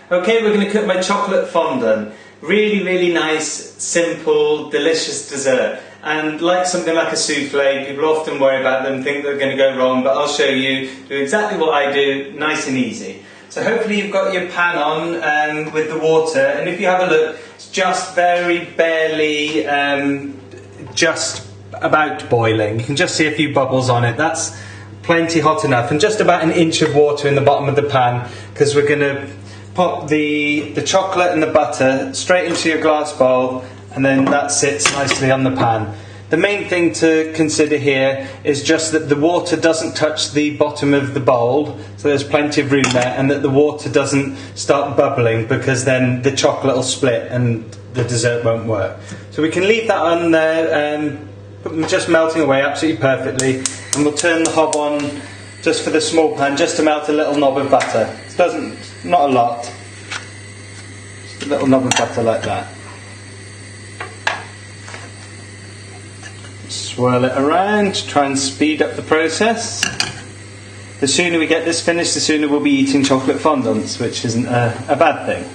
Okay, we're going to cook my chocolate fondant. Really, really nice, simple, delicious dessert. And like something like a souffle, people often worry about them, think they're going to go wrong, but I'll show you, do exactly what I do, nice and easy. So hopefully you've got your pan on with the water, and if you have a look, it's just very barely, just about boiling. You can just see a few bubbles on it. That's plenty hot enough, and just about an inch of water in the bottom of the pan, because we're going to pop the chocolate and the butter straight into your glass bowl, and then that sits nicely on the pan. The main thing to consider here is just that the water doesn't touch the bottom of the bowl, so there's plenty of room there, and that the water doesn't start bubbling, because then the chocolate will split and the dessert won't work. So we can leave that on there, just melting away absolutely perfectly, and we'll turn the hob on just for the small pan, just to melt a little knob of butter. Not a lot, just a little knob of butter like that. Swirl it around to try and speed up the process. The sooner we get this finished, the sooner we'll be eating chocolate fondants, which isn't a bad thing.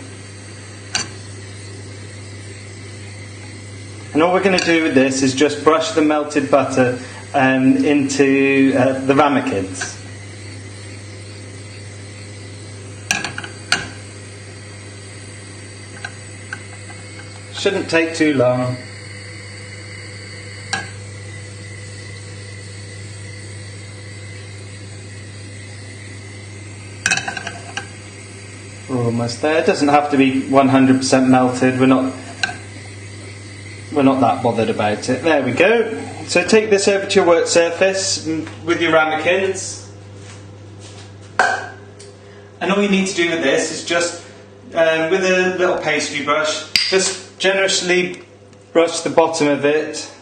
And all we're going to do with this is just brush the melted butter into the ramekins. Shouldn't take too long. We're almost there. It doesn't have to be 100% melted. We're not that bothered about it. There we go. So take this over to your work surface with your ramekins. And all you need to do with this is just, with a little pastry brush, just generously brush the bottom of it,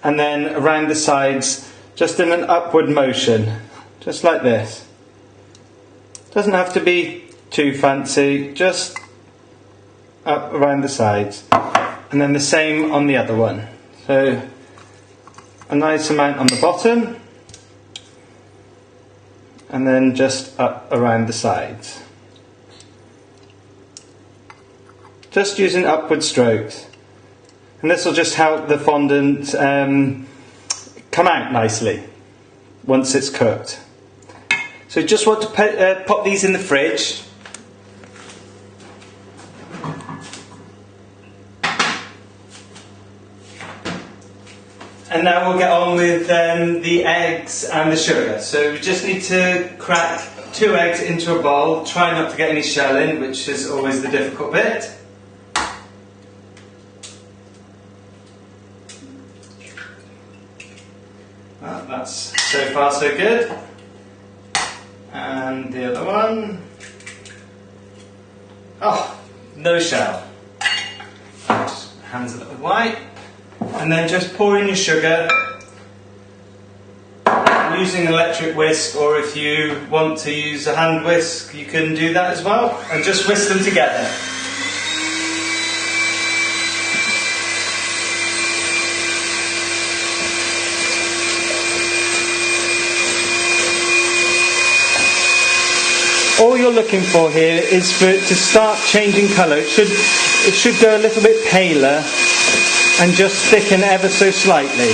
and then around the sides, just in an upward motion, just like this. Doesn't have to be too fancy, just up around the sides. And then the same on the other one. So a nice amount on the bottom, and then just up around the sides. Just using upward strokes. And this will just help the fondant come out nicely once it's cooked. So you just want to pop these in the fridge. And now we'll get on with the eggs and the sugar. So we just need to crack 2 eggs into a bowl. Try not to get any shell in, which is always the difficult bit. Well, that's so far so good. And the other one. Oh, no shell. Just hands a little wipe. And then just pour in your sugar. I'm using an electric whisk, or if you want to use a hand whisk, you can do that as well. And just whisk them together. All you're looking for here is for it to start changing colour. It should go a little bit paler and just thicken ever so slightly.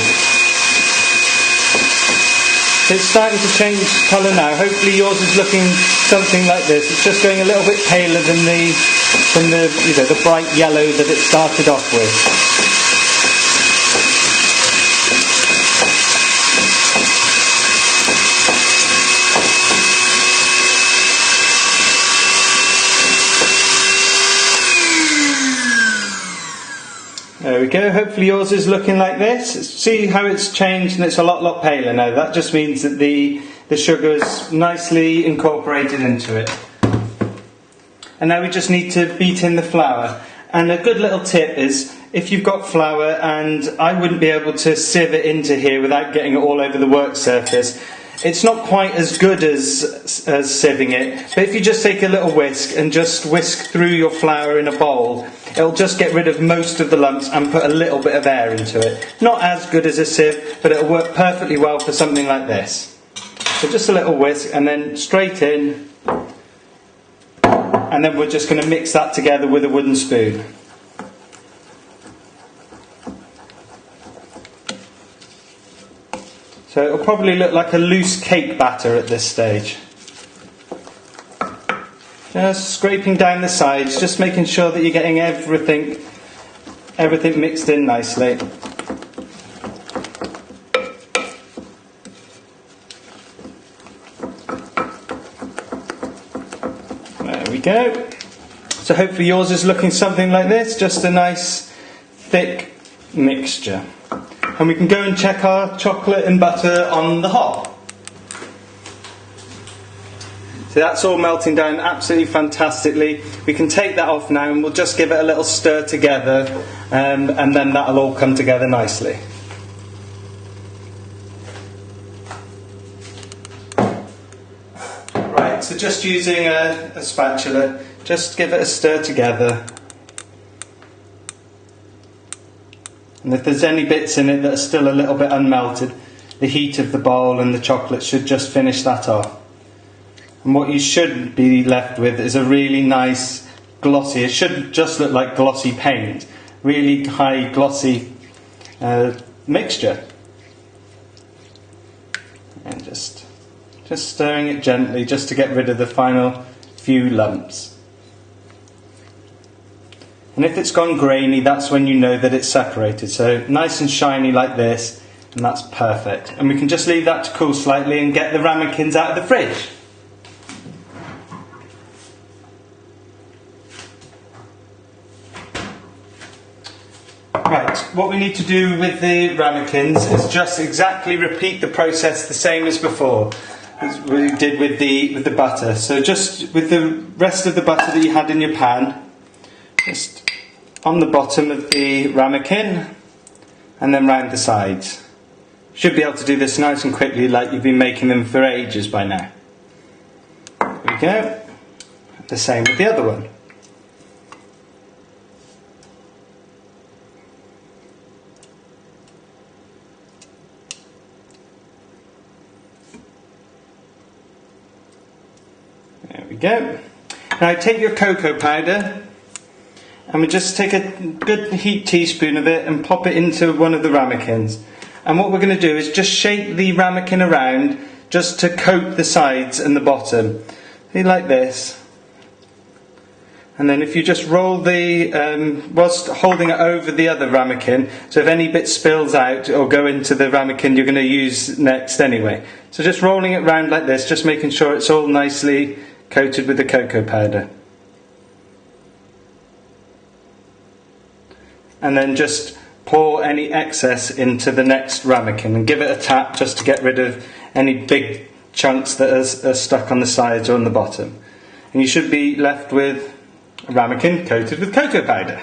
It's starting to change colour now. Hopefully yours is looking something like this. It's just going a little bit paler than the bright yellow that it started off with. There we go, hopefully yours is looking like this. See how it's changed, and it's a lot paler now. That just means that the sugar's nicely incorporated into it. And now we just need to beat in the flour. And a good little tip is, if you've got flour, and I wouldn't be able to sieve it into here without getting it all over the work surface, it's not quite as good as sieving it, but if you just take a little whisk and just whisk through your flour in a bowl, it'll just get rid of most of the lumps and put a little bit of air into it. Not as good as a sieve, but it'll work perfectly well for something like this. So just a little whisk, and then straight in. And then we're just going to mix that together with a wooden spoon. So it'll probably look like a loose cake batter at this stage. Just scraping down the sides, just making sure that you're getting everything mixed in nicely. There we go. So hopefully yours is looking something like this, just a nice thick mixture. And we can go and check our chocolate and butter on the hob. So that's all melting down absolutely fantastically. We can take that off now and we'll just give it a little stir together, and then that'll all come together nicely. Right, so just using a spatula, just give it a stir together. And if there's any bits in it that are still a little bit unmelted, the heat of the bowl and the chocolate should just finish that off. And what you should be left with is a really nice glossy, it should just look like glossy paint, really high glossy mixture. And just stirring it gently just to get rid of the final few lumps. And if it's gone grainy, that's when you know that it's separated. So nice and shiny like this, and that's perfect. And we can just leave that to cool slightly and get the ramekins out of the fridge. Right, what we need to do with the ramekins is just exactly repeat the process the same as before, as we did with the butter. So just with the rest of the butter that you had in your pan, just on the bottom of the ramekin and then round the sides. Should be able to do this nice and quickly like you've been making them for ages by now. There we go. The same with the other one. There we go. Now take your cocoa powder and we just take a good heat teaspoon of it and pop it into one of the ramekins. And what we're going to do is just shake the ramekin around just to coat the sides and the bottom. Like this. And then if you just roll the, whilst holding it over the other ramekin, so if any bit spills out or go into the ramekin you're going to use next anyway. So just rolling it around like this, just making sure it's all nicely coated with the cocoa powder. And then just pour any excess into the next ramekin and give it a tap just to get rid of any big chunks that are stuck on the sides or on the bottom. And you should be left with a ramekin coated with cocoa powder.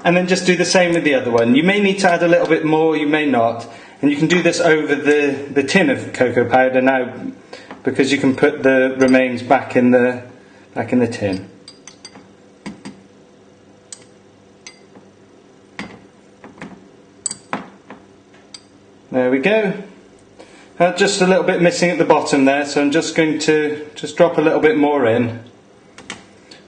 And then just do the same with the other one. You may need to add a little bit more, you may not. And you can do this over the tin of cocoa powder now, because you can put the remains back in the tin. There we go. Just a little bit missing at the bottom there, so I'm just going to drop a little bit more in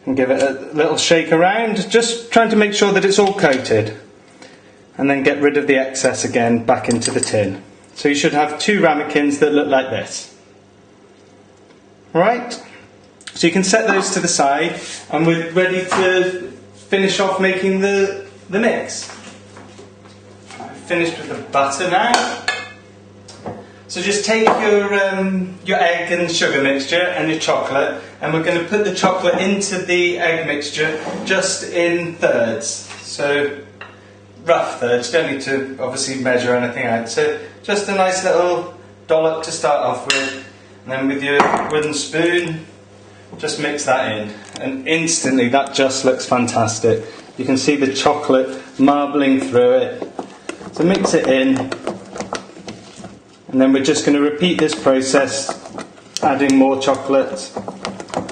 and give it a little shake around, just trying to make sure that it's all coated, and then get rid of the excess again back into the tin. So you should have two ramekins that look like this. Alright, so you can set those to the side and we're ready to finish off making the mix. Finished with the butter now. So just take your egg and sugar mixture and your chocolate, and we're going to put the chocolate into the egg mixture just in thirds. So rough thirds, don't need to obviously measure anything out. So just a nice little dollop to start off with, and then with your wooden spoon just mix that in, and instantly that just looks fantastic. You can see the chocolate marbling through it. So mix it in, and then we're just going to repeat this process, adding more chocolate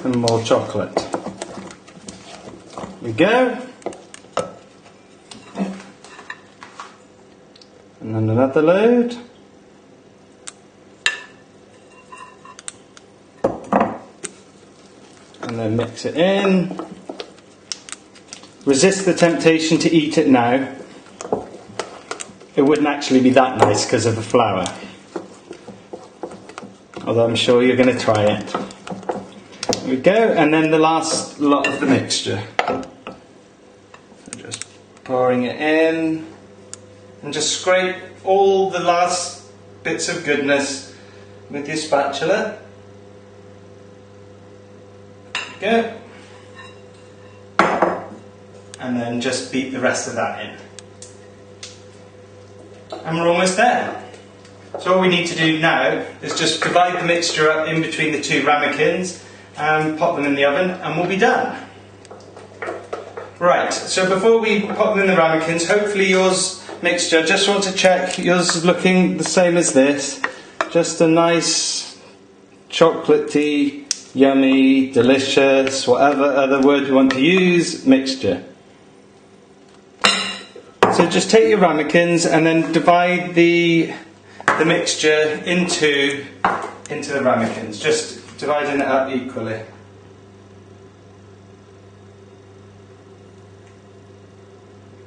and more chocolate. There we go. And then another load. and then mix it in. Resist the temptation to eat it now. It wouldn't actually be that nice because of the flour. Although I'm sure you're going to try it. There we go, and then the last lot of the mixture. So just pouring it in, and just scrape all the last bits of goodness with your spatula. There we go. And then just beat the rest of that in. And we're almost there. So all we need to do now is just divide the mixture up in between the two ramekins and pop them in the oven, and we'll be done. Right, so before we pop them in the ramekins, hopefully yours mixture, just want to check yours is looking the same as this. Just a nice chocolatey, yummy, delicious, whatever other word you want to use, mixture. So just take your ramekins and then divide the mixture into the ramekins, just dividing it up equally.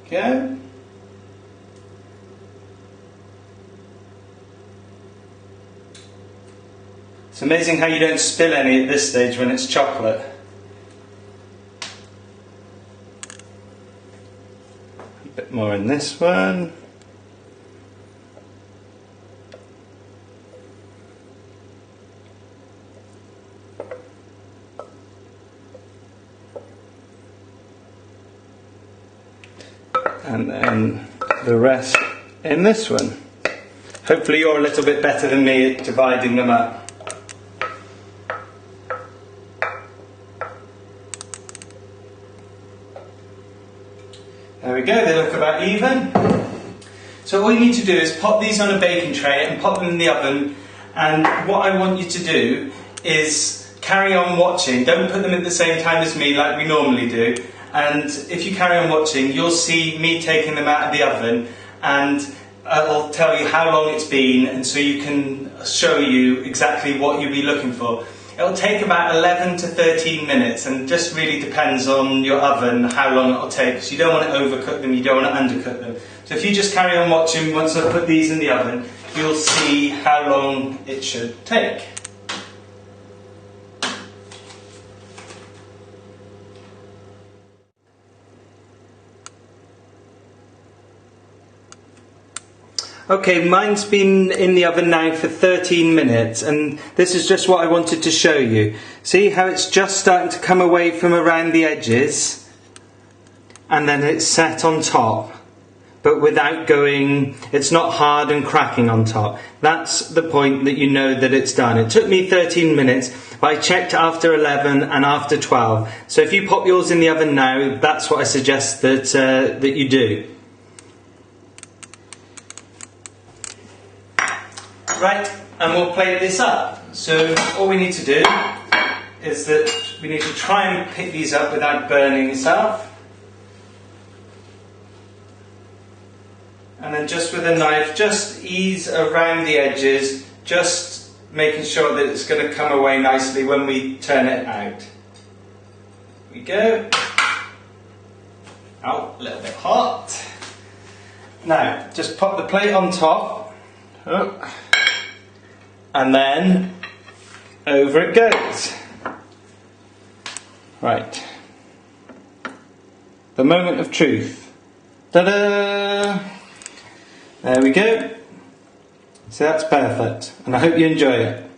Okay. It's amazing how you don't spill any at this stage when it's chocolate. A bit more in this one. And then the rest in this one. Hopefully you're a little bit better than me at dividing them up. There we go, they look about even. So all you need to do is pop these on a baking tray and pop them in the oven, and what I want you to do is carry on watching. Don't put them at the same time as me like we normally do. And if you carry on watching, you'll see me taking them out of the oven, and I'll tell you how long it's been, and so you can show you exactly what you'll be looking for. It'll take about 11 to 13 minutes, and just really depends on your oven how long it'll take. So you don't want to overcook them, you don't want to undercook them. So if you just carry on watching, once I put these in the oven, you'll see how long it should take. Okay, mine's been in the oven now for 13 minutes, and this is just what I wanted to show you. See how it's just starting to come away from around the edges, and then it's set on top, but without going, it's not hard and cracking on top. That's the point that you know that it's done. It took me 13 minutes, but I checked after 11 and after 12. So if you pop yours in the oven now, that's what I suggest that you do. Right, and we'll plate this up. So all we need to do is that we need to try and pick these up without burning yourself. And then just with a knife, just ease around the edges, just making sure that it's going to come away nicely when we turn it out. Here we go. Oh, a little bit hot. Now, just pop the plate on top. Oh. And then over it goes. Right. The moment of truth. Ta-da! There we go. So that's perfect, and I hope you enjoy it.